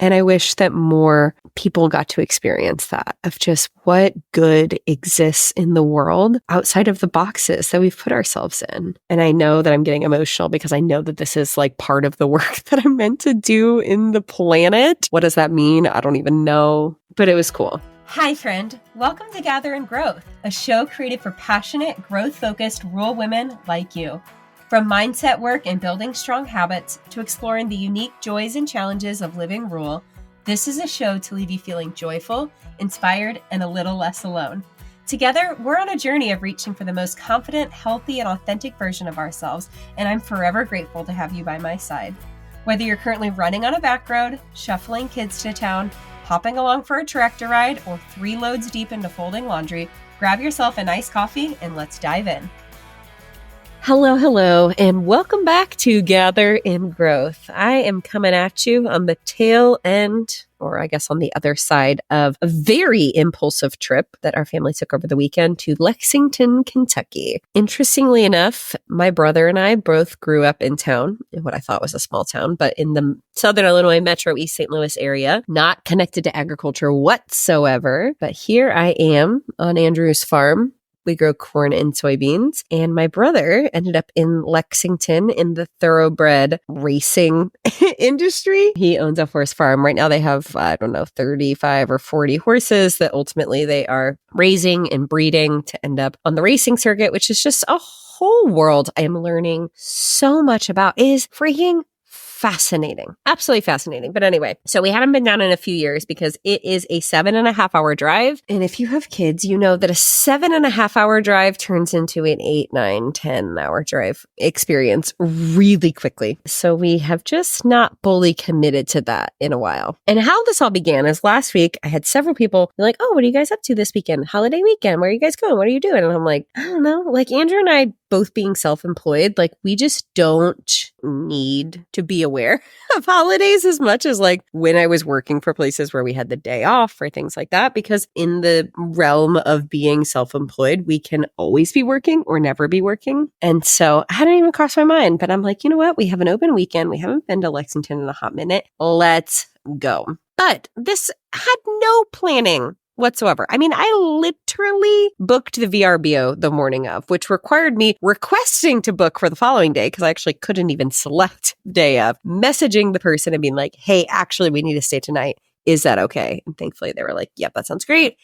And I wish that more people got to experience that of just what good exists in the world outside of the boxes that we've put ourselves in. And I know that I'm getting emotional because I know that this is like part of the work that I'm meant to do in the planet. What does that mean? I don't even know, but it was cool. Hi, friend. Welcome to Gather in Growth, a show created for passionate, growth-focused rural women like you. From mindset work and building strong habits to exploring the unique joys and challenges of living rural, this is a show to leave you feeling joyful, inspired, and a little less alone. Together, we're on a journey of reaching for the most confident, healthy, and authentic version of ourselves, and I'm forever grateful to have you by my side. Whether you're currently running on a back road, shuffling kids to town, hopping along for a tractor ride, or 3 loads deep into folding laundry, grab yourself a nice coffee and let's dive in. Hello, and welcome back to Gather in Growth. I am coming at you on the tail end, or I guess on the other side of a very impulsive trip that our family took over the weekend to Lexington, Kentucky. Interestingly enough, my brother and I both grew up in town, in what I thought was a small town, but in the Southern Illinois metro East St. Louis area, not connected to agriculture whatsoever. But here I am on Andrew's farm. We grow corn and soybeans, and my brother ended up in Lexington in the thoroughbred racing industry. He owns a horse farm. Right now they have, 35 or 40 horses that ultimately they are raising and breeding to end up on the racing circuit, which is just a whole world I am learning so much about. It is freaking fascinating. Absolutely fascinating. But anyway, so we haven't been down in a few years because it is a 7.5 hour drive. And if you have kids, you know that a 7.5 hour drive turns into an 8, 9, 10 hour drive experience really quickly. So we have just not fully committed to that in a while. And how this all began is last week, I had several people be like, oh, what are you guys up to this weekend? Holiday weekend. Where are you guys going? What are you doing? And I'm like, I don't know. Like Andrew and I both being self-employed, like we just don't need to be aware of holidays as much as like when I was working for places where we had the day off or things like that, because in the realm of being self-employed, we can always be working or never be working. And so it hadn't even crossed my mind, but I'm like, you know what? We have an open weekend. We haven't been to Lexington in a hot minute. Let's go. But this had no planning whatsoever. I mean, I literally booked the VRBO the morning of, which required me requesting to book for the following day because I actually couldn't even select the day of, messaging the person and being like, hey, actually, we need to stay tonight. Is that okay? And thankfully, they were like, yep, that sounds great.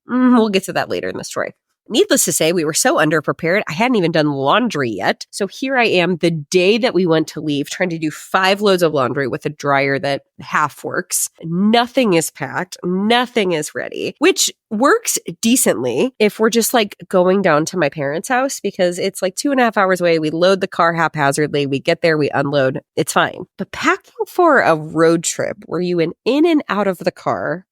We'll get to that later in the story. Needless to say, we were so underprepared. I hadn't even done laundry yet. So here I am the day that we went to leave trying to do 5 loads of laundry with a dryer that half works. Nothing is packed. Nothing is ready, which works decently if we're just like going down to my parents' house because it's like 2.5 hours away. We load the car haphazardly. We get there, we unload. It's fine. But packing for a road trip where you in and out of the car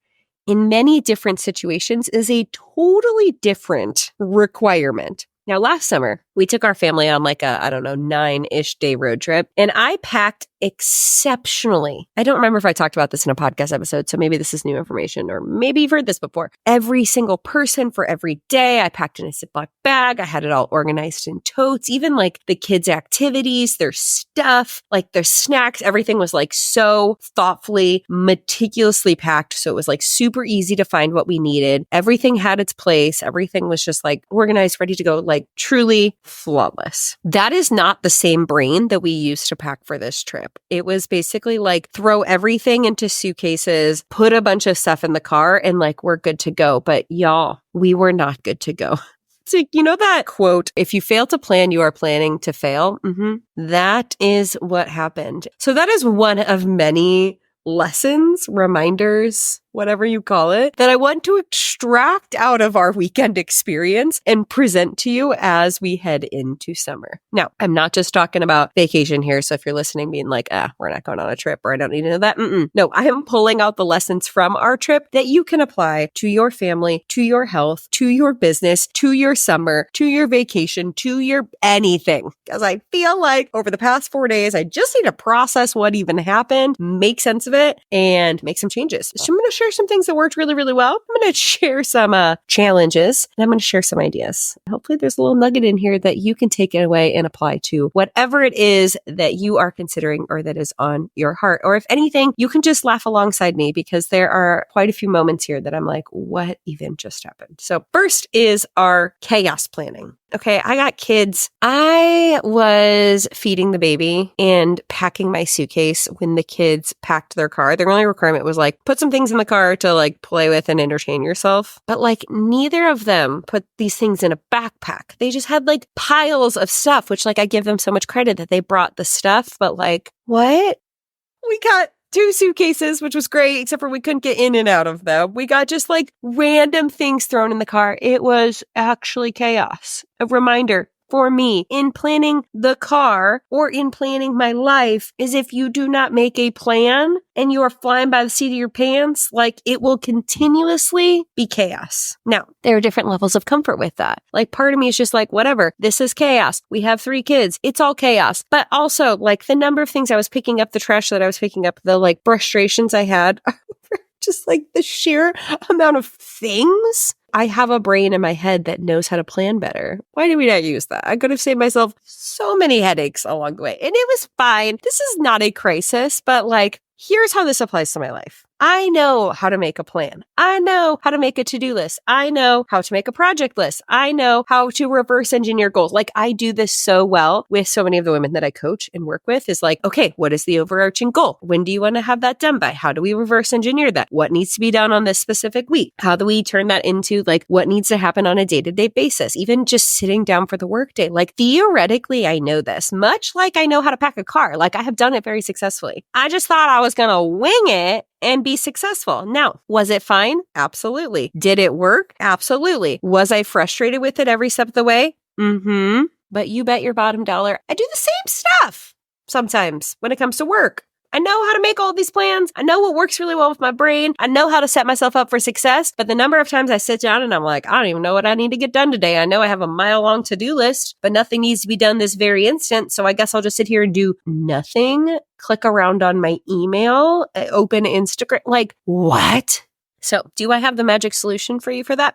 in many different situations is a totally different requirement. Now, last summer, we took our family on like a, 9-ish day road trip, and I packed exceptionally. I don't remember if I talked about this in a podcast episode, so maybe this is new information, or maybe you've heard this before. Every single person for every day, I packed in a Ziploc bag. I had it all organized in totes, even like the kids' activities, their stuff, like their snacks, everything was like so thoughtfully, meticulously packed. So it was like super easy to find what we needed. Everything had its place. Everything was just like organized, ready to go, like truly flawless. That is not the same brain that we used to pack for this trip. It was basically like throw everything into suitcases, put a bunch of stuff in the car, and like we're good to go. But y'all, we were not good to go. It's like, you know that quote, if you fail to plan, you are planning to fail. That is what happened. So that is one of many lessons, reminders, whatever you call it, that I want to extract out of our weekend experience and present to you as we head into summer. Now, I'm not just talking about vacation here. So if you're listening being like, we're not going on a trip or I don't need to know that. No, I am pulling out the lessons from our trip that you can apply to your family, to your health, to your business, to your summer, to your vacation, to your anything. Because I feel like over the past 4 days, I just need to process what even happened, make sense of it, and make some changes. So I'm going to share share some things that worked really, really well. I'm going to share some challenges, and I'm going to share some ideas. Hopefully there's a little nugget in here that you can take it away and apply to whatever it is that you are considering or that is on your heart. Or if anything, you can just laugh alongside me because there are quite a few moments here that I'm like, what even just happened? So first is our chaos planning. Okay, I got kids. I was feeding the baby and packing my suitcase when the kids packed their car. Their only requirement was like, put some things in the car to like play with and entertain yourself. But like neither of them put these things in a backpack. They just had like piles of stuff, which like I give them so much credit that they brought the stuff. But like, what? We got 2 suitcases, which was great, except for we couldn't get in and out of them. We got just like random things thrown in the car. It was actually chaos. A reminder for me in planning the car or in planning my life is if you do not make a plan and you are flying by the seat of your pants, like it will continuously be chaos. Now, there are different levels of comfort with that. Like part of me is just like, whatever, this is chaos. We have 3 kids. It's all chaos. But also like the number of things I was picking up, the trash that I was picking up, the like frustrations I had, just like the sheer amount of things. I have a brain in my head that knows how to plan better. Why did we not use that? I could have saved myself so many headaches along the way. And it was fine. This is not a crisis, but like, here's how this applies to my life. I know how to make a plan. I know how to make a to-do list. I know how to make a project list. I know how to reverse engineer goals. Like I do this so well with so many of the women that I coach and work with is like, okay, what is the overarching goal? When do you want to have that done by? How do we reverse engineer that? What needs to be done on this specific week? How do we turn that into like what needs to happen on a day-to-day basis? Even just sitting down for the workday. Like theoretically, I know this, much like I know how to pack a car. Like I have done it very successfully. I just thought I was going to wing it and be successful. Now, was it fine? Absolutely. Did it work? Absolutely. Was I frustrated with it every step of the way? Mm-hmm. But you bet your bottom dollar, I do the same stuff sometimes when it comes to work. I know how to make all these plans. I know what works really well with my brain. I know how to set myself up for success. But the number of times I sit down and I'm like, I don't even know what I need to get done today. I know I have a mile-long to-do list, but nothing needs to be done this very instant. So I guess I'll just sit here and do nothing, click around on my email, open Instagram. Like, what? So do I have the magic solution for you for that?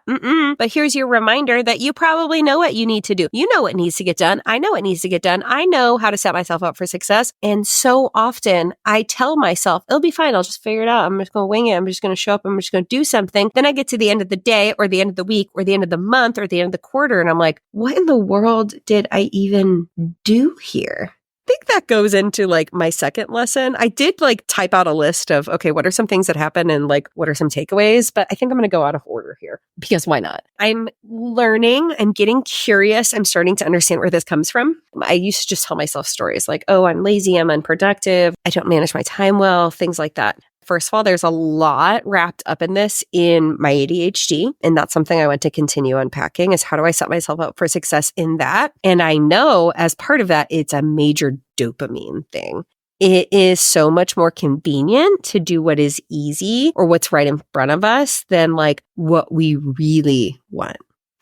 But here's your reminder that you probably know what you need to do. You know what needs to get done. I know what needs to get done. I know how to set myself up for success. And so often I tell myself, it'll be fine. I'll just figure it out. I'm just going to wing it. I'm just going to show up. I'm just going to do something. Then I get to the end of the day or the end of the week or the end of the month or the end of the quarter. And I'm like, what in the world did I even do here? I think that goes into like my second lesson. I did like type out a list of, okay, what are some things that happen and like, what are some takeaways? But I think I'm going to go out of order here because why not? I'm learning. I'm getting curious. I'm starting to understand where this comes from. I used to just tell myself stories like, oh, I'm lazy. I'm unproductive. I don't manage my time well, things like that. First of all, there's a lot wrapped up in this in my ADHD. And that's something I want to continue unpacking is how do I set myself up for success in that? And I know as part of that, it's a major dopamine thing. It is so much more convenient to do what is easy or what's right in front of us than like what we really want.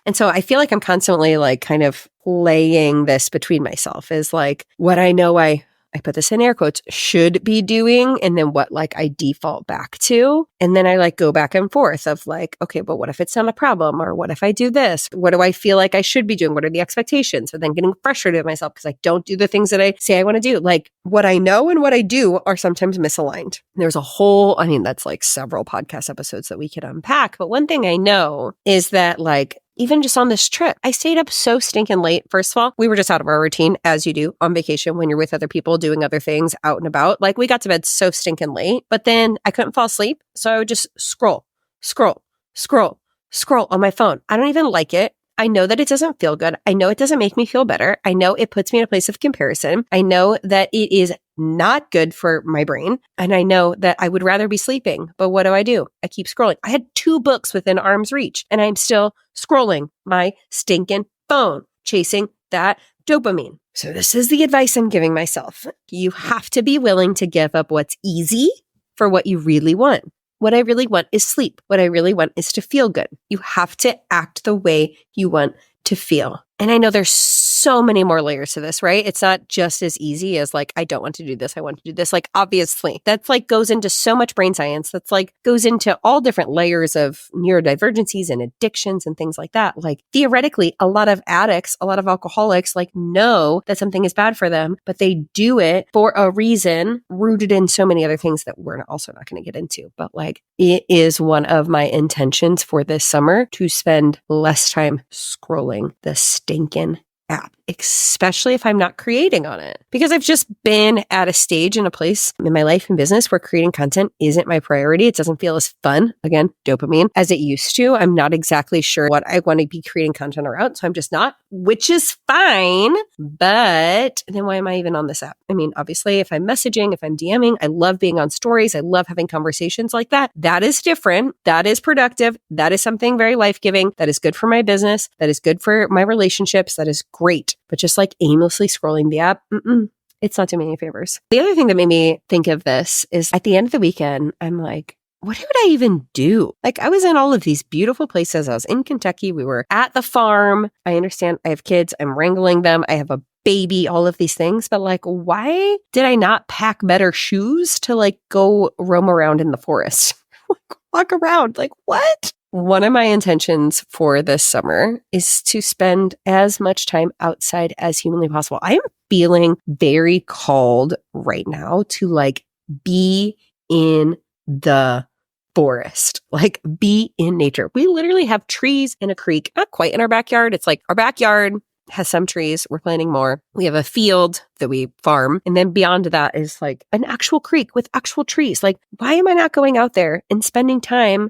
And so I feel like I'm constantly like kind of playing this between myself is like what I know I put this in air quotes, should be doing, and then what like I default back to. And then I like go back and forth of like, okay, but what if it's not a problem? Or what if I do this? What do I feel like I should be doing? What are the expectations? But then getting frustrated with myself because I don't do the things that I say I want to do. Like what I know and what I do are sometimes misaligned. There's a whole, I mean, that's like several podcast episodes that we could unpack. But one thing I know is that like, even just on this trip, I stayed up so stinking late. First of all, we were just out of our routine, as you do on vacation when you're with other people doing other things out and about. Like we got to bed so stinking late, but then I couldn't fall asleep. So I would just scroll on my phone. I don't even like it. I know that it doesn't feel good. I know it doesn't make me feel better. I know it puts me in a place of comparison. I know that it is not good for my brain. And I know that I would rather be sleeping. But what do? I keep scrolling. I had 2 books within arm's reach and I'm still scrolling my stinking phone, chasing that dopamine. So this is the advice I'm giving myself. You have to be willing to give up what's easy for what you really want. What I really want is sleep. What I really want is to feel good. You have to act the way you want to feel. And I know there's so many more layers to this, right? It's not just as easy as like, I don't want to do this. I want to do this. Like, obviously, that's like goes into so much brain science. That's like goes into all different layers of neurodivergencies and addictions and things like that. Like, theoretically, a lot of addicts, a lot of alcoholics, like, know that something is bad for them, but they do it for a reason rooted in so many other things that we're also not going to get into. But like, it is one of my intentions for this summer to spend less time scrolling the stinking app, especially if I'm not creating on it. Because I've just been at a stage in a place in my life and business where creating content isn't my priority. It doesn't feel as fun, again, dopamine, as it used to. I'm not exactly sure what I want to be creating content around. So I'm just not, which is fine. But then why am I even on this app? I mean, obviously, if I'm messaging, if I'm DMing, I love being on stories. I love having conversations like that. That is different. That is productive. That is something very life-giving. That is good for my business. That is good for my relationships. That is great. But just like aimlessly scrolling the app, it's not doing me any favors. The other thing that made me think of this is at the end of the weekend, I'm like, what would I even do? Like, I was in all of these beautiful places. I was in Kentucky. We were at the farm. I understand I have kids. I'm wrangling them. I have a baby, all of these things. But like, why did I not pack better shoes to like go roam around in the forest? Walk around. Like, what? One of my intentions for this summer is to spend as much time outside as humanly possible. I am feeling very called right now to like be in the forest, like be in nature. We literally have trees in a creek, not quite in our backyard. It's like our backyard has some trees. We're planting more. We have a field that we farm. And then beyond that is like an actual creek with actual trees. Like, why am I not going out there and spending time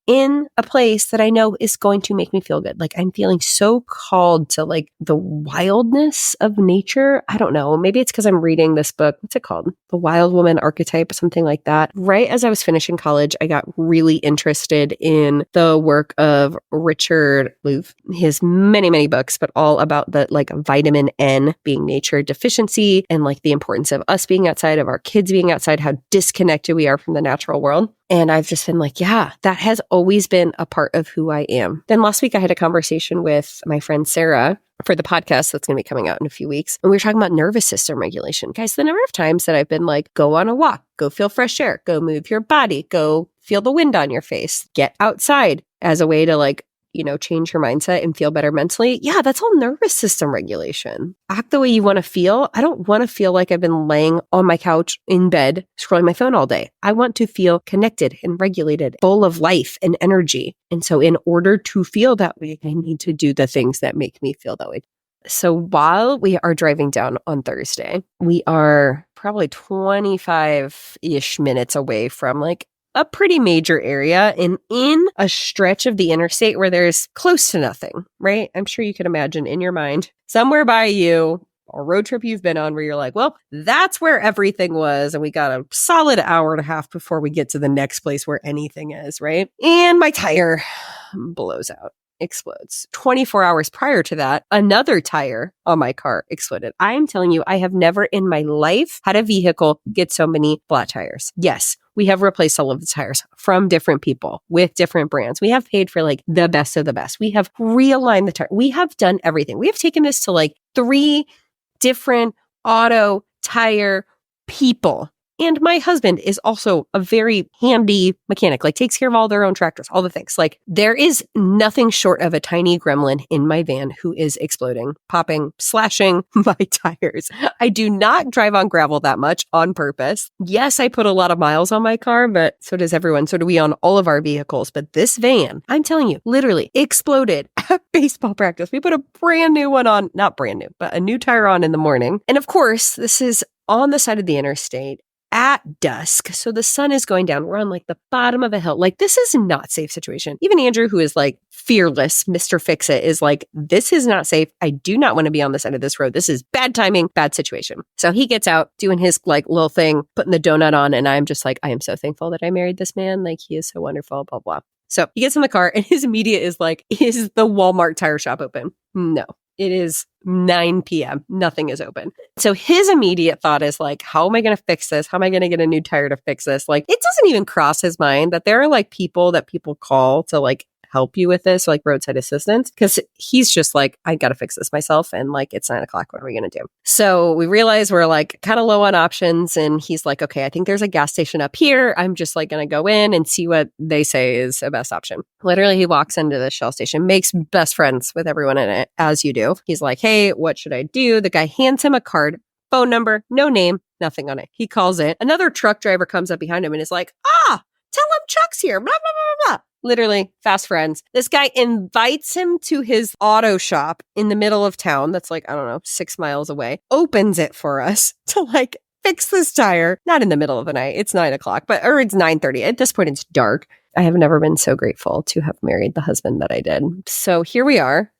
in a place that I know is going to make me feel good? Like, I'm feeling so called to like the wildness of nature. I don't know. Maybe it's because I'm reading this book. What's it called? The Wild Woman Archetype, something like that. Right as I was finishing college, I got really interested in the work of Richard Louv. His many, many books, but all about the like vitamin N being nature deficiency and like the importance of us being outside, of our kids being outside, how disconnected we are from the natural world. And I've just been like, yeah, that has always been a part of who I am. Then last week I had a conversation with my friend Sarah for the podcast that's going to be coming out in a few weeks. And we were talking about nervous system regulation. Guys, the number of times that I've been like, go on a walk, go feel fresh air, go move your body, go feel the wind on your face, get outside as a way to like, you know, change your mindset and feel better mentally. Yeah, that's all nervous system regulation. Act the way you want to feel. I don't want to feel like I've been laying on my couch in bed, scrolling my phone all day. I want to feel connected and regulated, full of life and energy. And so in order to feel that way, I need to do the things that make me feel that way. So while we are driving down on Thursday, we are probably 25-ish minutes away from like a pretty major area and in a stretch of the interstate where there's close to nothing, right? I'm sure you can imagine in your mind, somewhere by you, a road trip you've been on where you're like, well, that's where everything was. And we got a solid hour and a half before we get to the next place where anything is, right? And my tire blows out. Explodes. 24 hours prior to that, another tire on my car exploded. I'm telling you, I have never in my life had a vehicle get so many flat tires. Yes, we have replaced all of the tires from different people with different brands. We have paid for like the best of the best. We have realigned the tire. We have done everything. We have taken this to like 3 different auto tire people. And my husband is also a very handy mechanic, like takes care of all their own tractors, all the things. Like there is nothing short of a tiny gremlin in my van who is exploding, popping, slashing my tires. I do not drive on gravel that much on purpose. Yes, I put a lot of miles on my car, but so does everyone. So do we on all of our vehicles. But this van, I'm telling you, literally exploded at baseball practice. We put a brand new one on, not brand new, but a new tire on in the morning. And of course, this is on the side of the interstate at dusk. So the sun is going down. We're on like the bottom of a hill. Like this is not a safe situation. Even Andrew, who is like fearless, Mr. Fix-It, is like, this is not safe. I do not want to be on the side of this road. This is bad timing, bad situation. So he gets out doing his like little thing, putting the donut on. And I'm just like, I am so thankful that I married this man. Like he is so wonderful, blah, blah. So he gets in the car and his immediate is like, is the Walmart tire shop open? No. It is 9 p.m. Nothing is open. So his immediate thought is like, how am I going to fix this? How am I going to get a new tire to fix this? Like, it doesn't even cross his mind that there are like people that people call to like help you with this, like roadside assistance. Cause he's just like, I got to fix this myself. And like, it's 9:00. What are we going to do? So we realize we're like kind of low on options. And he's like, okay, I think there's a gas station up here. I'm just like going to go in and see what they say is a best option. Literally, he walks into the Shell station, makes best friends with everyone in it, as you do. He's like, hey, what should I do? The guy hands him a card, phone number, no name, nothing on it. He calls it. Another truck driver comes up behind him and is like, tell him Chuck's here, blah, blah, blah, blah, blah. Literally, fast friends. This guy invites him to his auto shop in the middle of town that's like, I don't know, 6 miles away, opens it for us to like fix this tire. Not in the middle of the night. It's 9:00, or it's 9:30. At this point, it's dark. I have never been so grateful to have married the husband that I did. So here we are.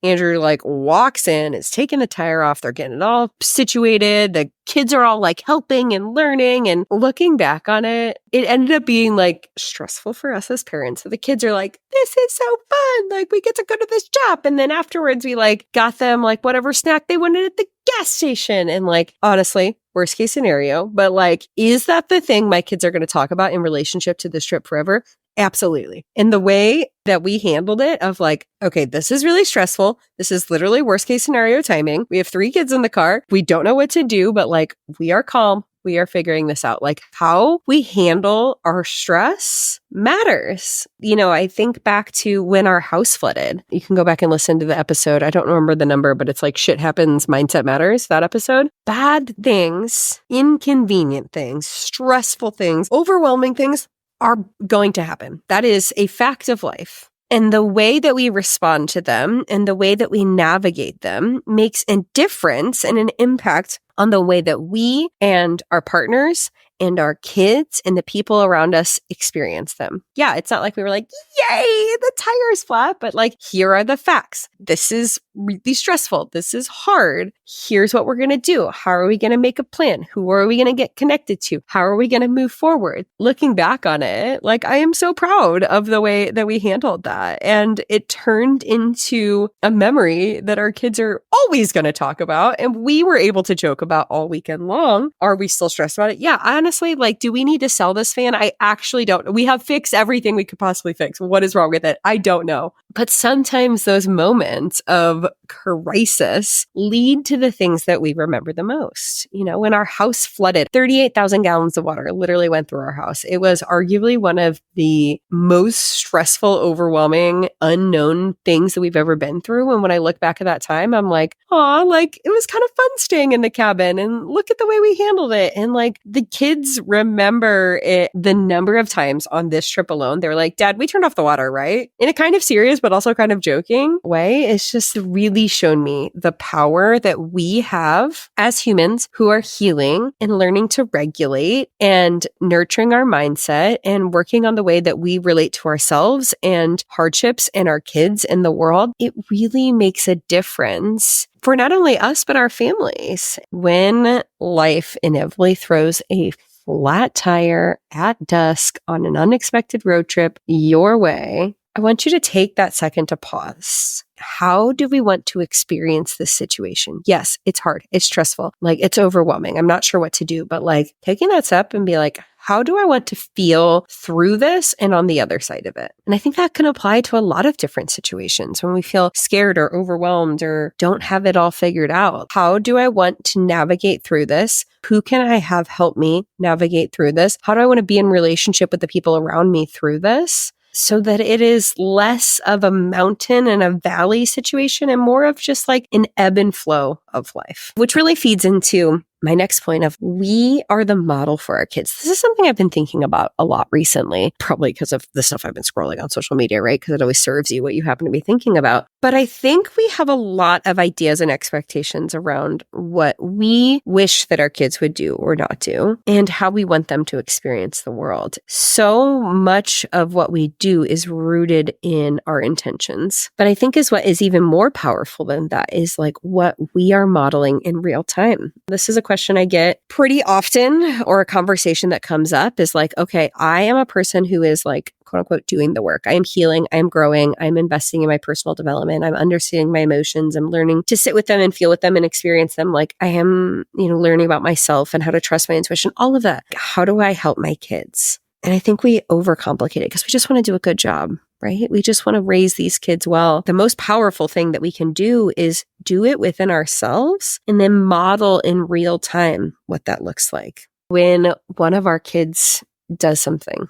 Andrew like walks in, is taking the tire off. They're getting it all situated. The kids are all like helping and learning, and looking back on it, it ended up being like stressful for us as parents. So the kids are like, this is so fun. Like we get to go to this shop. And then afterwards we like got them like whatever snack they wanted at the gas station. And like, honestly, worst case scenario, but like, is that the thing my kids are going to talk about in relationship to this trip forever? Absolutely. And the way that we handled it of like, okay, this is really stressful. This is literally worst case scenario timing. We have 3 kids in the car. We don't know what to do, but like we are calm. We are figuring this out. Like how we handle our stress matters. You know, I think back to when our house flooded. You can go back and listen to the episode. I don't remember the number, but it's like shit happens, mindset matters, that episode. Bad things, inconvenient things, stressful things, overwhelming things are going to happen. That is a fact of life. And the way that we respond to them and the way that we navigate them makes a difference and an impact on the way that we and our partners and our kids and the people around us experience them. Yeah, it's not like we were like, yay, the tire is flat, but like, here are the facts. This is really stressful. This is hard. Here's what we're going to do. How are we going to make a plan? Who are we going to get connected to? How are we going to move forward? Looking back on it, like I am so proud of the way that we handled that. And it turned into a memory that our kids are always going to talk about. And we were able to joke about all weekend long. Are we still stressed about it? Yeah, honestly, like, do we need to sell this fan? I actually don't. We have fixed everything we could possibly fix. What is wrong with it? I don't know. But sometimes those moments of crisis lead to the things that we remember the most. You know, when our house flooded, 38,000 gallons of water literally went through our house. It was arguably one of the most stressful, overwhelming, unknown things that we've ever been through. And when I look back at that time, I'm like, oh, like it was kind of fun staying in the cabin, and look at the way we handled it. And like the kids remember it, the number of times on this trip alone, they were like, Dad, we turned off the water, right? In a kind of serious, but also kind of joking way. It's just really shown me the power that we have as humans who are healing and learning to regulate and nurturing our mindset and working on the way that we relate to ourselves and hardships and our kids and the world. It really makes a difference for not only us, but our families. When life inevitably throws a flat tire at dusk on an unexpected road trip your way, I want you to take that second to pause. How do we want to experience this situation? Yes, it's hard. It's stressful. Like it's overwhelming. I'm not sure what to do, but like taking that step and be like, how do I want to feel through this and on the other side of it? And I think that can apply to a lot of different situations when we feel scared or overwhelmed or don't have it all figured out. How do I want to navigate through this? Who can I have help me navigate through this? How do I want to be in relationship with the people around me through this? So that it is less of a mountain and a valley situation and more of just like an ebb and flow of life, which really feeds into my next point of we are the model for our kids. This is something I've been thinking about a lot recently, probably because of the stuff I've been scrolling on social media, right? Because it always serves you what you happen to be thinking about. But I think we have a lot of ideas and expectations around what we wish that our kids would do or not do and how we want them to experience the world. So much of what we do is rooted in our intentions. But I think is what is even more powerful than that is like what we are modeling in real time. This is a question I get pretty often, or a conversation that comes up is like, okay, I am a person who is like, quote unquote, doing the work. I am healing. I am growing. I'm investing in my personal development. I'm understanding my emotions. I'm learning to sit with them and feel with them and experience them. Like I am, learning about myself and how to trust my intuition, all of that. How do I help my kids? And I think we overcomplicate it because we just want to do a good job, right? We just want to raise these kids well. The most powerful thing that we can do is do it within ourselves and then model in real time what that looks like. When one of our kids does something,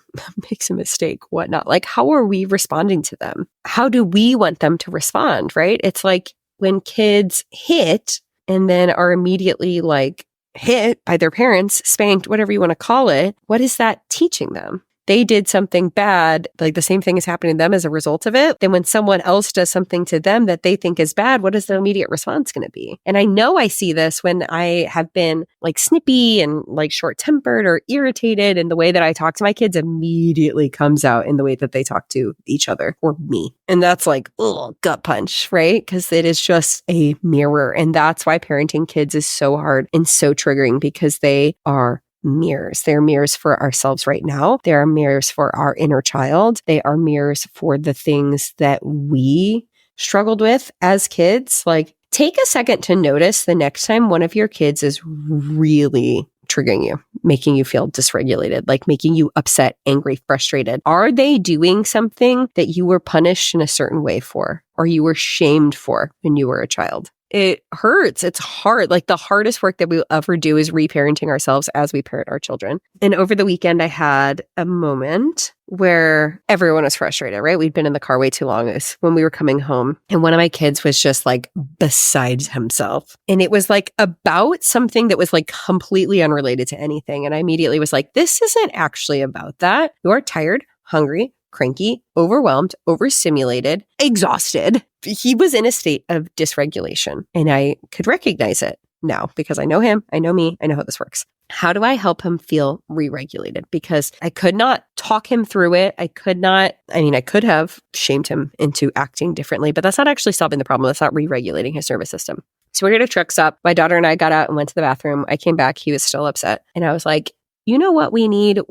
makes a mistake, whatnot, like how are we responding to them? How do we want them to respond, right? It's like when kids hit and then are immediately like hit by their parents, spanked, whatever you want to call it, what is that teaching them? They did something bad, like the same thing is happening to them as a result of it. Then when someone else does something to them that they think is bad, what is the immediate response going to be? And I know I see this when I have been like snippy and like short-tempered or irritated, and the way that I talk to my kids immediately comes out in the way that they talk to each other or me. And that's like, oh, gut punch, right? Because it is just a mirror. And that's why parenting kids is so hard and so triggering, because they are mirrors. They're mirrors for ourselves right now. They are mirrors for our inner child. They are mirrors for the things that we struggled with as kids. Like, take a second to notice the next time one of your kids is really triggering you, making you feel dysregulated, like making you upset, angry, frustrated. Are they doing something that you were punished in a certain way for, or you were shamed for when you were a child? It hurts. It's hard. Like, the hardest work that we'll ever do is reparenting ourselves as we parent our children. And over the weekend, I had a moment where everyone was frustrated, right? We'd been in the car way too long. It was when we were coming home, and one of my kids was just like beside himself. And it was like about something that was like completely unrelated to anything. And I immediately was like, this isn't actually about that. You are tired, hungry, cranky, overwhelmed, overstimulated, exhausted. He was in a state of dysregulation, and I could recognize it now because I know him, I know me, I know how this works. How do I help him feel re-regulated? Because I could not talk him through it. I could have shamed him into acting differently, but that's not actually solving the problem. That's not re-regulating his nervous system. So we're at a truck stop. My daughter and I got out and went to the bathroom. I came back. He was still upset. And I was like, you know what we need?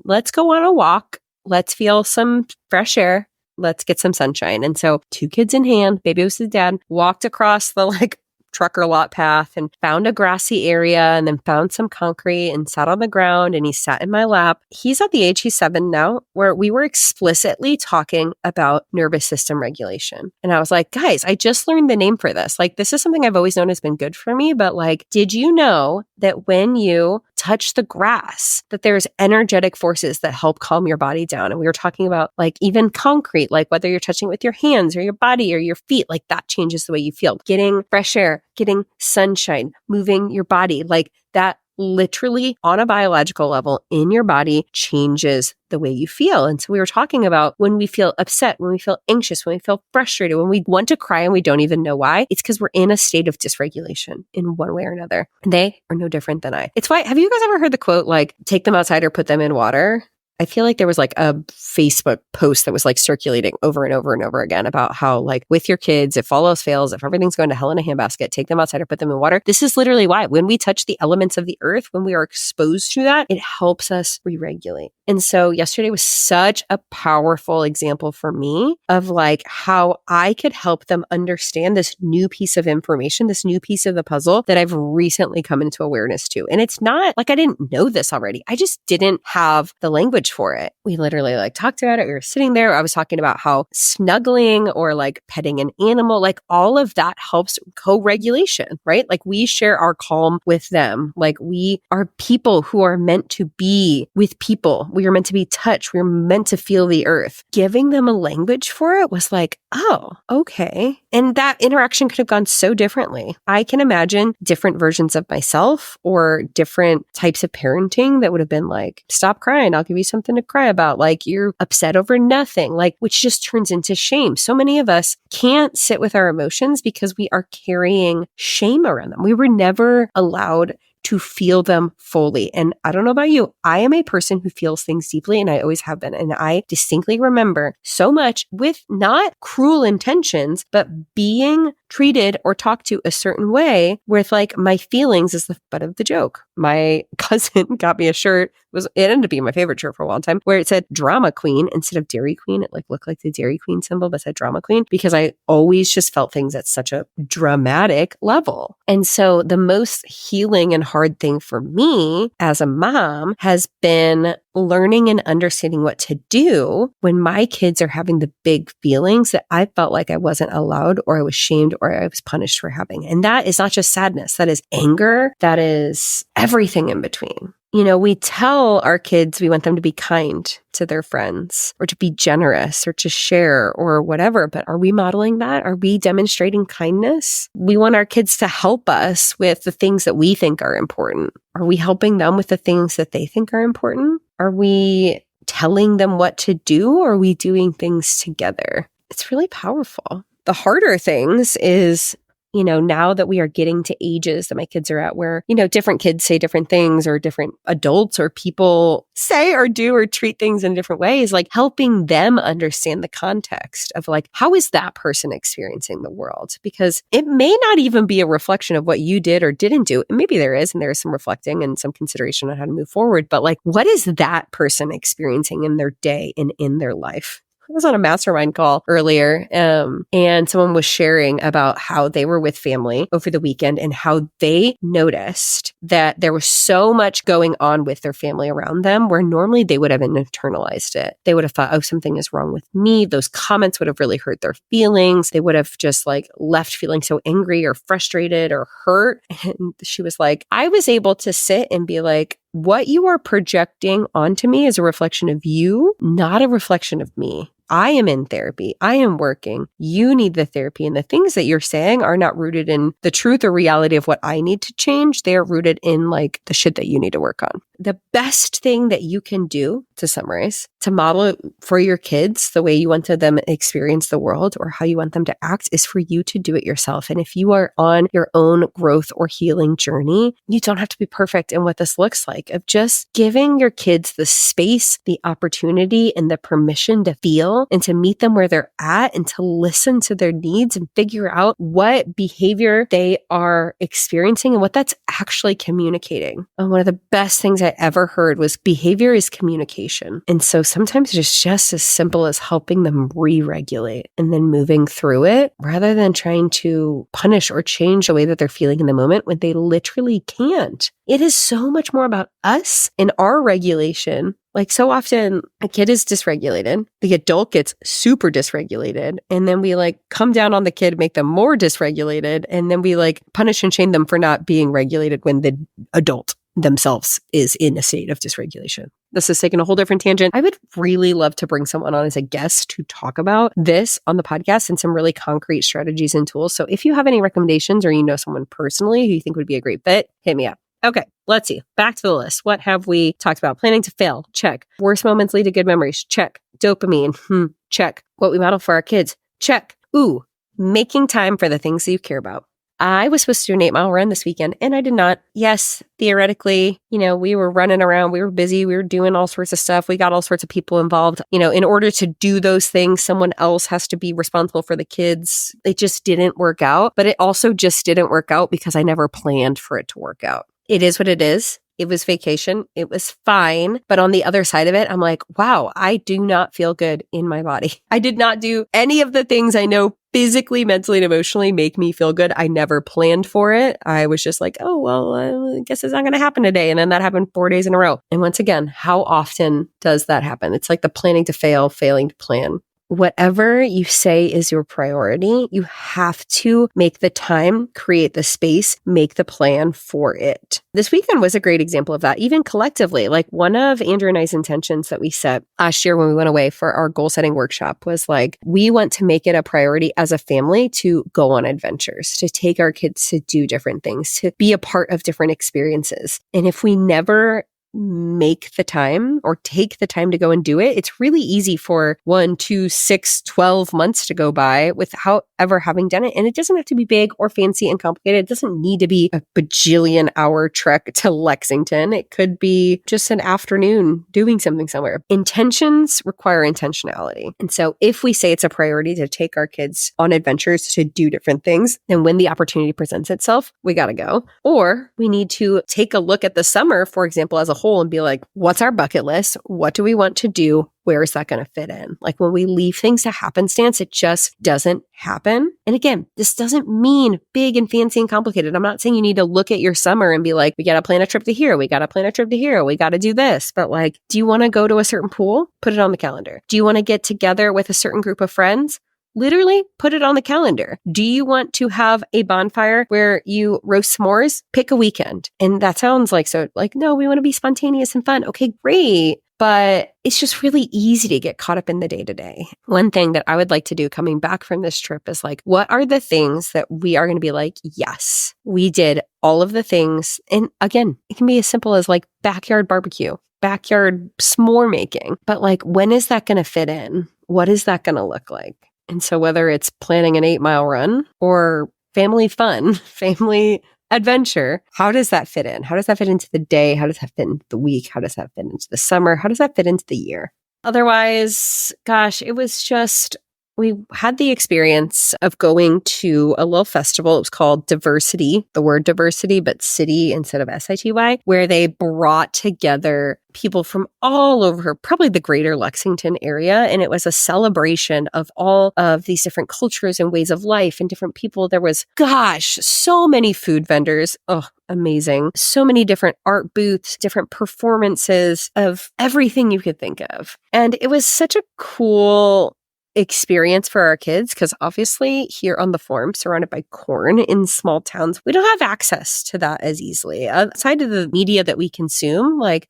Let's go on a walk. Let's feel some fresh air. Let's get some sunshine. And so 2 kids in hand, baby was his dad, walked across the like trucker lot path and found a grassy area, and then found some concrete and sat on the ground, and he sat in my lap. He's at the age, he's 7 now, where we were explicitly talking about nervous system regulation. And I was like, guys, I just learned the name for this. Like, this is something I've always known has been good for me, but like, did you know that when you touch the grass, that there's energetic forces that help calm your body down? And we were talking about like even concrete, like whether you're touching it with your hands or your body or your feet, like that changes the way you feel. Getting fresh air, getting sunshine, moving your body, like that literally on a biological level in your body changes the way you feel. And so we were talking about when we feel upset, when we feel anxious, when we feel frustrated, when we want to cry and we don't even know why, it's because we're in a state of dysregulation in one way or another. And they are no different than I. It's why, have you guys ever heard the quote, like, take them outside or put them in water? I feel like there was like a Facebook post that was like circulating over and over and over again about how, like, with your kids, if all else fails, if everything's going to hell in a handbasket, take them outside or put them in water. This is literally why when we touch the elements of the earth, when we are exposed to that, it helps us re-regulate. And so yesterday was such a powerful example for me of like how I could help them understand this new piece of information, this new piece of the puzzle that I've recently come into awareness to. And it's not like I didn't know this already. I just didn't have the language for it. We literally like talked about it. We were sitting there. I was talking about how snuggling or like petting an animal, like all of that helps co-regulation, right? Like we share our calm with them. Like we are people who are meant to be with people. We are meant to be touched. We are meant to feel the earth. Giving them a language for it was like, oh, okay. And that interaction could have gone so differently. I can imagine different versions of myself or different types of parenting that would have been like, stop crying. I'll give you something to cry about. Like, you're upset over nothing, like, which just turns into shame. So many of us can't sit with our emotions because we are carrying shame around them. We were never allowed to feel them fully. And I don't know about you, I am a person who feels things deeply, and I always have been. And I distinctly remember so much with not cruel intentions, but being treated or talked to a certain way with like my feelings is the butt of the joke. My cousin got me a shirt. It ended up being my favorite shirt for a long time, where it said drama queen instead of Dairy Queen. It like looked like the Dairy Queen symbol, but said drama queen, because I always just felt things at such a dramatic level. And so the most healing and hard thing for me as a mom has been learning and understanding what to do when my kids are having the big feelings that I felt like I wasn't allowed or I was shamed or I was punished for having. And that is not just sadness. That is anger. That is everything in between. We tell our kids we want them to be kind to their friends or to be generous or to share or whatever. But are we modeling that? Are we demonstrating kindness? We want our kids to help us with the things that we think are important. Are we helping them with the things that they think are important? Are we telling them what to do or are we doing things together? It's really powerful. The harder things is now that we are getting to ages that my kids are at where, different kids say different things or different adults or people say or do or treat things in different ways, like helping them understand the context of like, how is that person experiencing the world? Because it may not even be a reflection of what you did or didn't do. And maybe there is, and there is some reflecting and some consideration on how to move forward. But like, what is that person experiencing in their day and in their life? I was on a mastermind call earlier, and someone was sharing about how they were with family over the weekend and how they noticed that there was so much going on with their family around them where normally they would have internalized it. They would have thought, oh, something is wrong with me. Those comments would have really hurt their feelings. They would have just like left feeling so angry or frustrated or hurt. And she was like, I was able to sit and be like, what you are projecting onto me is a reflection of you, not a reflection of me. I am in therapy. I am working. You need the therapy. And the things that you're saying are not rooted in the truth or reality of what I need to change. They are rooted in like the shit that you need to work on. The best thing that you can do, to summarize, to model it for your kids the way you want them to experience the world or how you want them to act is for you to do it yourself. And if you are on your own growth or healing journey, you don't have to be perfect in what this looks like, of just giving your kids the space, the opportunity, and the permission to feel and to meet them where they're at and to listen to their needs and figure out what behavior they are experiencing and what that's actually communicating. And one of the best things I ever heard was behavior is communication. And so sometimes it's just as simple as helping them re-regulate and then moving through it rather than trying to punish or change the way that they're feeling in the moment when they literally can't. It is so much more about us and our regulation. Like so often a kid is dysregulated, the adult gets super dysregulated, and then we like come down on the kid, make them more dysregulated, and then we like punish and shame them for not being regulated when the adult themselves is in a state of dysregulation. This is taking a whole different tangent. I would really love to bring someone on as a guest to talk about this on the podcast and some really concrete strategies and tools. So if you have any recommendations or you know someone personally who you think would be a great fit, hit me up. Okay, let's see. Back to the list. What have we talked about? Planning to fail. Check. Worst moments lead to good memories. Check. Dopamine. Check. What we model for our kids. Check. Ooh, making time for the things that you care about. I was supposed to do an 8-mile run this weekend and I did not. Yes, theoretically, we were running around, we were busy, we were doing all sorts of stuff. We got all sorts of people involved. In order to do those things, someone else has to be responsible for the kids. It just didn't work out, but it also just didn't work out because I never planned for it to work out. It is what it is. It was vacation. It was fine. But on the other side of it, I'm like, wow, I do not feel good in my body. I did not do any of the things I know physically, mentally, and emotionally make me feel good. I never planned for it. I was just like, oh, well, I guess it's not going to happen today. And then that happened 4 days in a row. And once again, how often does that happen? It's like the planning to fail, failing to plan. Whatever you say is your priority, you have to make the time, create the space, make the plan for it. This weekend was a great example of that, even collectively. Like one of Andrew and I's intentions that we set last year when we went away for our goal setting workshop was like, we want to make it a priority as a family to go on adventures, to take our kids to do different things, to be a part of different experiences. And if we never make the time or take the time to go and do it, it's really easy for 1, 2, 6, 12 months to go by without ever having done it. And it doesn't have to be big or fancy and complicated. It doesn't need to be a bajillion hour trek to Lexington. It could be just an afternoon doing something somewhere. Intentions require intentionality. And so if we say it's a priority to take our kids on adventures to do different things, then when the opportunity presents itself, we got to go. Or we need to take a look at the summer, for example, as a whole and be like, what's our bucket list? What do we want to do? Where is that going to fit in? Like when we leave things to happenstance, it just doesn't happen. And again, this doesn't mean big and fancy and complicated. I'm not saying you need to look at your summer and be like, we got to plan a trip to here. We got to plan a trip to here. We got to do this. But like, do you want to go to a certain pool? Put it on the calendar. Do you want to get together with a certain group of friends? Literally put it on the calendar. Do you want to have a bonfire where you roast s'mores? Pick a weekend. And that sounds like, so like, no, we want to be spontaneous and fun. Okay, great. But it's just really easy to get caught up in the day to day. One thing that I would like to do coming back from this trip is like, what are the things that we are going to be like, yes, we did all of the things. And again, it can be as simple as like backyard barbecue, backyard s'more making. But like, when is that going to fit in? What is that going to look like? And so whether it's planning an 8-mile run or family fun, family adventure, how does that fit in? How does that fit into the day? How does that fit into the week? How does that fit into the summer? How does that fit into the year? Otherwise, gosh, it was just, we had the experience of going to a little festival. It was called Diversity, the word diversity, but city instead of SITY, where they brought together people from all over, probably the greater Lexington area. And it was a celebration of all of these different cultures and ways of life and different people. There was, gosh, so many food vendors. Oh, amazing. So many different art booths, different performances of everything you could think of. And it was such a cool experience for our kids because obviously here on the farm, surrounded by corn in small towns, we don't have access to that as easily. Outside of the media that we consume, like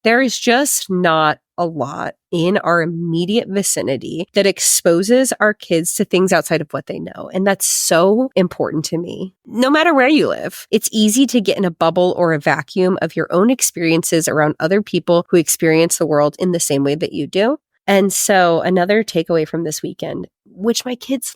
there is just not a lot in our immediate vicinity that exposes our kids to things outside of what they know. And that's so important to me. No matter where you live, it's easy to get in a bubble or a vacuum of your own experiences around other people who experience the world in the same way that you do. And so another takeaway from this weekend, which my kids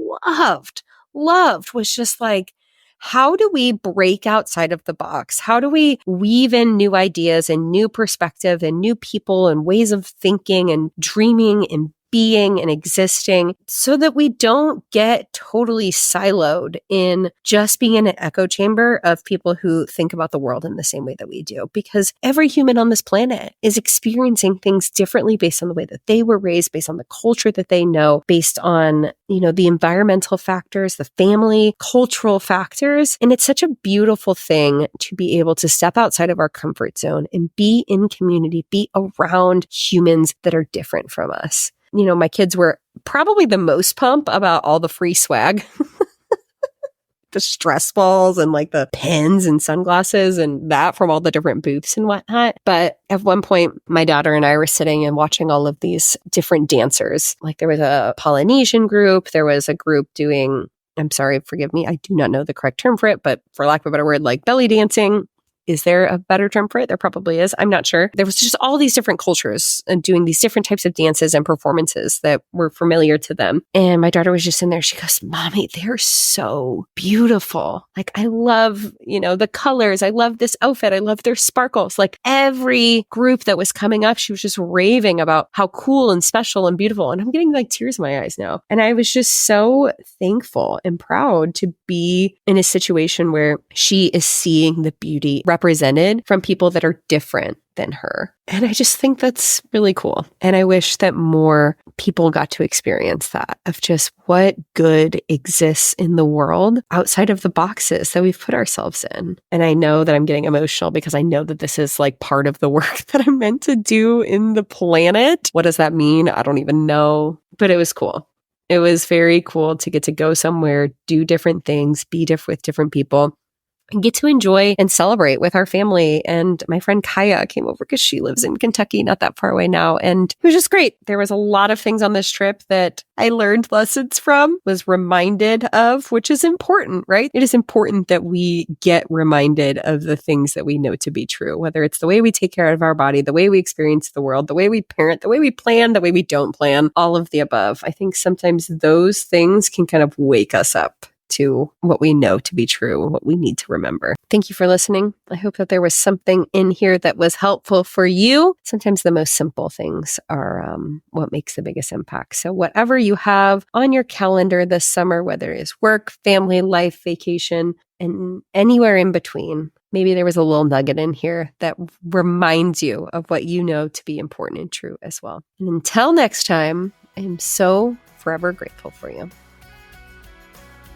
loved, was just like, how do we break outside of the box? How do we weave in new ideas and new perspective and new people and ways of thinking and dreaming and being and existing so that we don't get totally siloed in just being in an echo chamber of people who think about the world in the same way that we do? Because every human on this planet is experiencing things differently based on the way that they were raised, based on the culture that they know, based on, the environmental factors, the family, cultural factors. And it's such a beautiful thing to be able to step outside of our comfort zone and be in community, be around humans that are different from us. My kids were probably the most pumped about all the free swag, the stress balls and like the pens and sunglasses and that from all the different booths and whatnot. But at one point, my daughter and I were sitting and watching all of these different dancers. Like there was a Polynesian group. There was a group doing, I'm sorry, forgive me, I do not know the correct term for it, but for lack of a better word, like belly dancing. Is there a better term for it? There probably is. I'm not sure. There was just all these different cultures and doing these different types of dances and performances that were familiar to them. And my daughter was just in there. She goes, Mommy, they're so beautiful. Like, I love, the colors. I love this outfit. I love their sparkles. Like every group that was coming up, she was just raving about how cool and special and beautiful. And I'm getting like tears in my eyes now. And I was just so thankful and proud to be in a situation where she is seeing the beauty represented from people that are different than her. And I just think that's really cool. And I wish that more people got to experience that of just what good exists in the world outside of the boxes that we've put ourselves in. And I know that I'm getting emotional because I know that this is like part of the work that I'm meant to do in the planet. What does that mean? I don't even know, but it was cool. It was very cool to get to go somewhere, do different things, be with different people, and get to enjoy and celebrate with our family. And my friend Kaya came over because she lives in Kentucky, not that far away now. And it was just great. There was a lot of things on this trip that I learned lessons from, was reminded of, which is important, right? It is important that we get reminded of the things that we know to be true, whether it's the way we take care of our body, the way we experience the world, the way we parent, the way we plan, the way we don't plan, all of the above. I think sometimes those things can kind of wake us up to what we know to be true, what we need to remember. Thank you for listening. I hope that there was something in here that was helpful for you. Sometimes the most simple things are what makes the biggest impact. So whatever you have on your calendar this summer, whether it is work, family, life, vacation, and anywhere in between, maybe there was a little nugget in here that reminds you of what you know to be important and true as well. And until next time, I'm so forever grateful for you.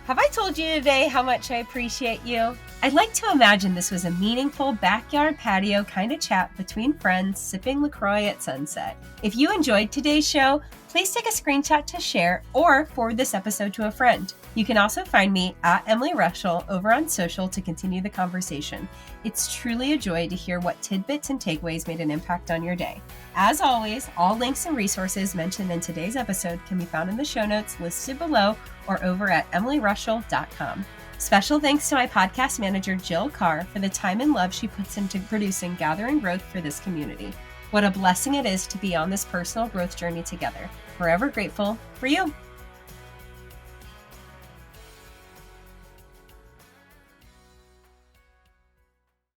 Have I told you today how much I appreciate you? I'd like to imagine this was a meaningful backyard patio kind of chat between friends sipping LaCroix at sunset. If you enjoyed today's show, please take a screenshot to share or forward this episode to a friend. You can also find me at Emily Rushell over on social to continue the conversation. It's truly a joy to hear what tidbits and takeaways made an impact on your day. As always, all links and resources mentioned in today's episode can be found in the show notes listed below or over at emilyrushell.com. Special thanks to my podcast manager, Jill Carr, for the time and love she puts into producing Gather and Growth for this community. What a blessing it is to be on this personal growth journey together. Forever grateful for you.